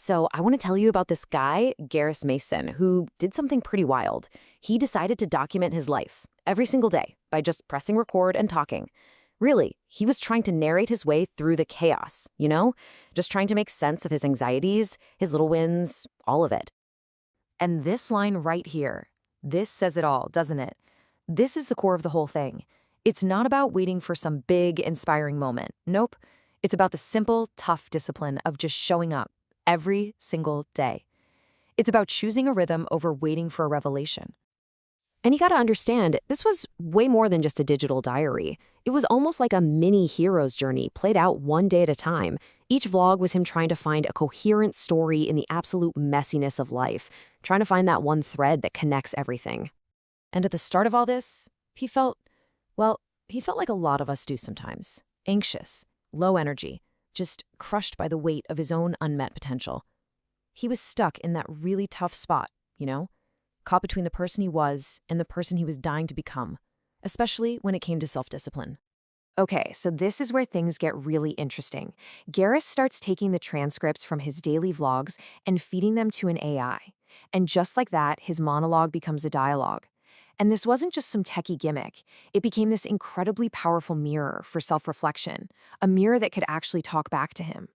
So I want to tell you about this guy, Garris Mason, who did something pretty wild. He decided to document his life every single day by just pressing record and talking. Really, he was trying to narrate his way through the chaos, just trying to make sense of his anxieties, his little wins, all of it. And this line right here, this says it all, doesn't it? This is the core of the whole thing. It's not about waiting for some big, inspiring moment. Nope. It's about the simple, tough discipline of just showing up every single day. It's about choosing a rhythm over waiting for a revelation. And you gotta understand, this was way more than just a digital diary. It was almost like a mini hero's journey played out one day at a time. Each vlog was him trying to find a coherent story in the absolute messiness of life, trying to find that one thread that connects everything. And at the start of all this, he felt like a lot of us do sometimes. Anxious, low energy, just crushed by the weight of his own unmet potential. He was stuck in that really tough spot, caught between the person he was and the person he was dying to become, especially when it came to self-discipline. Okay, so this is where things get really interesting. Garris starts taking the transcripts from his daily vlogs and feeding them to an AI. And just like that, his monologue becomes a dialogue. And this wasn't just some techie gimmick. It became this incredibly powerful mirror for self-reflection, a mirror that could actually talk back to him.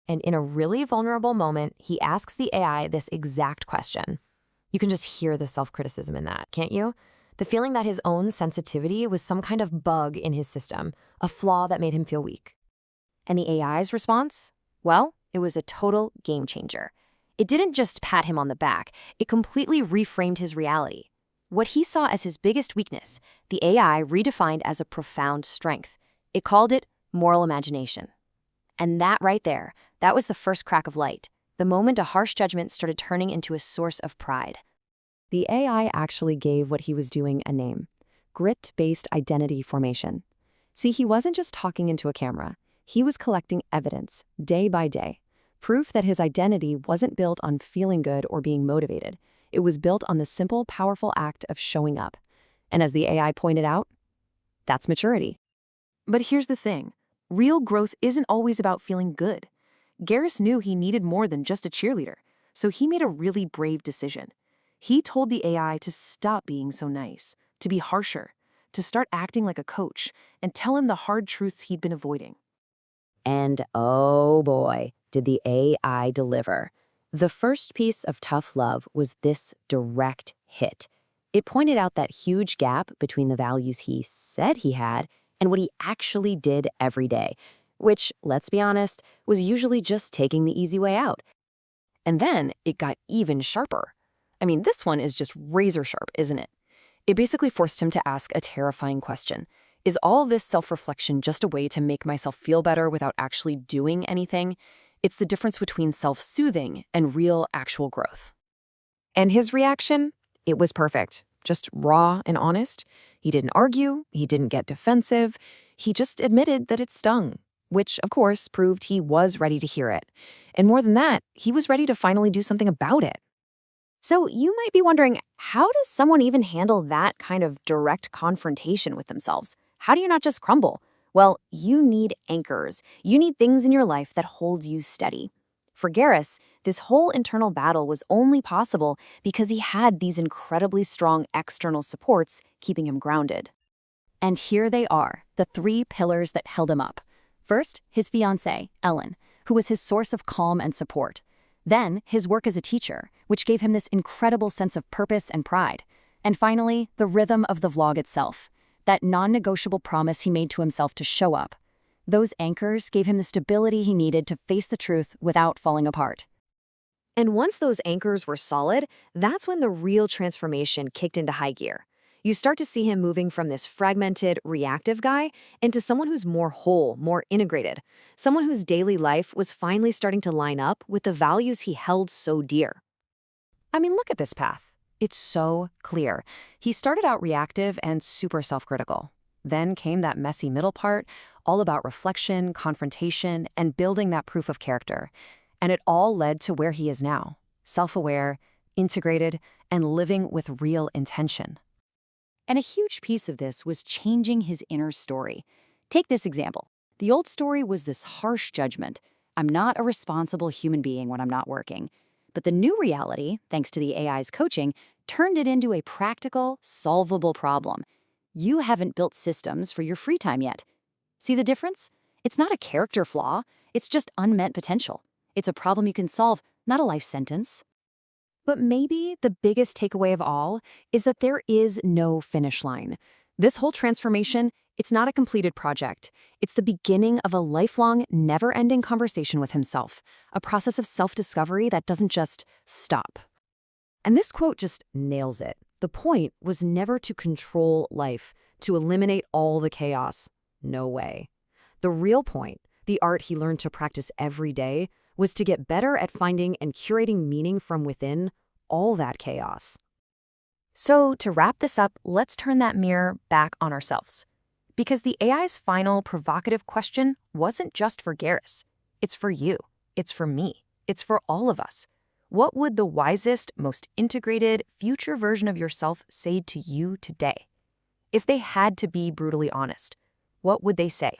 And in a really vulnerable moment, he asks the AI this exact question. You can just hear the self-criticism in that, can't you? The feeling that his own sensitivity was some kind of bug in his system, a flaw that made him feel weak. And the AI's response? Well, it was a total game changer. It didn't just pat him on the back, it completely reframed his reality. What he saw as his biggest weakness, the AI redefined as a profound strength. It called it moral imagination. And that right there, that was the first crack of light, the moment a harsh judgment started turning into a source of pride. The AI actually gave what he was doing a name: grit-based identity formation. See, he wasn't just talking into a camera. He was collecting evidence, day by day, proof that his identity wasn't built on feeling good or being motivated. It was built on the simple, powerful act of showing up. And as the AI pointed out, that's maturity. But here's the thing. Real growth isn't always about feeling good. Garris knew he needed more than just a cheerleader, so he made a really brave decision. He told the AI to stop being so nice, to be harsher, to start acting like a coach, and tell him the hard truths he'd been avoiding. And oh boy, did the AI deliver. The first piece of tough love was this direct hit. It pointed out that huge gap between the values he said he had and what he actually did every day, which, let's be honest, was usually just taking the easy way out. And then it got even sharper. I mean, this one is just razor sharp, isn't it? It basically forced him to ask a terrifying question. Is all this self-reflection just a way to make myself feel better without actually doing anything? It's the difference between self-soothing and real, actual growth. And his reaction? It was perfect. Just raw and honest. He didn't argue. He didn't get defensive. He just admitted that it stung, which, of course, proved he was ready to hear it. And more than that, he was ready to finally do something about it. So you might be wondering, how does someone even handle that kind of direct confrontation with themselves? How do you not just crumble? Well, you need anchors. You need things in your life that hold you steady. For Garris, this whole internal battle was only possible because he had these incredibly strong external supports keeping him grounded. And here they are, the 3 pillars that held him up. First, his fiancée, Ellen, who was his source of calm and support. Then, his work as a teacher, which gave him this incredible sense of purpose and pride. And finally, the rhythm of the vlog itself, that non-negotiable promise he made to himself to show up. Those anchors gave him the stability he needed to face the truth without falling apart. And once those anchors were solid, that's when the real transformation kicked into high gear. You start to see him moving from this fragmented, reactive guy into someone who's more whole, more integrated, someone whose daily life was finally starting to line up with the values he held so dear. I mean, look at this path. It's so clear. He started out reactive and super self-critical. Then came that messy middle part, all about reflection, confrontation, and building that proof of character. And it all led to where he is now, self-aware, integrated, and living with real intention. And a huge piece of this was changing his inner story. Take this example. The old story was this harsh judgment. I'm not a responsible human being when I'm not working. But the new reality, thanks to the AI's coaching, turned it into a practical, solvable problem. You haven't built systems for your free time yet. See the difference? It's not a character flaw, it's just unmet potential. It's a problem you can solve, not a life sentence. But maybe the biggest takeaway of all is that there is no finish line. This whole transformation, it's not a completed project. It's the beginning of a lifelong, never-ending conversation with himself, a process of self-discovery that doesn't just stop. And this quote just nails it. The point was never to control life, to eliminate all the chaos. No way. The real point, the art he learned to practice every day, was to get better at finding and curating meaning from within all that chaos. So, to wrap this up, let's turn that mirror back on ourselves. Because the AI's final provocative question wasn't just for Garrus. It's for you. It's for me. It's for all of us. What would the wisest, most integrated, future version of yourself say to you today? If they had to be brutally honest, what would they say?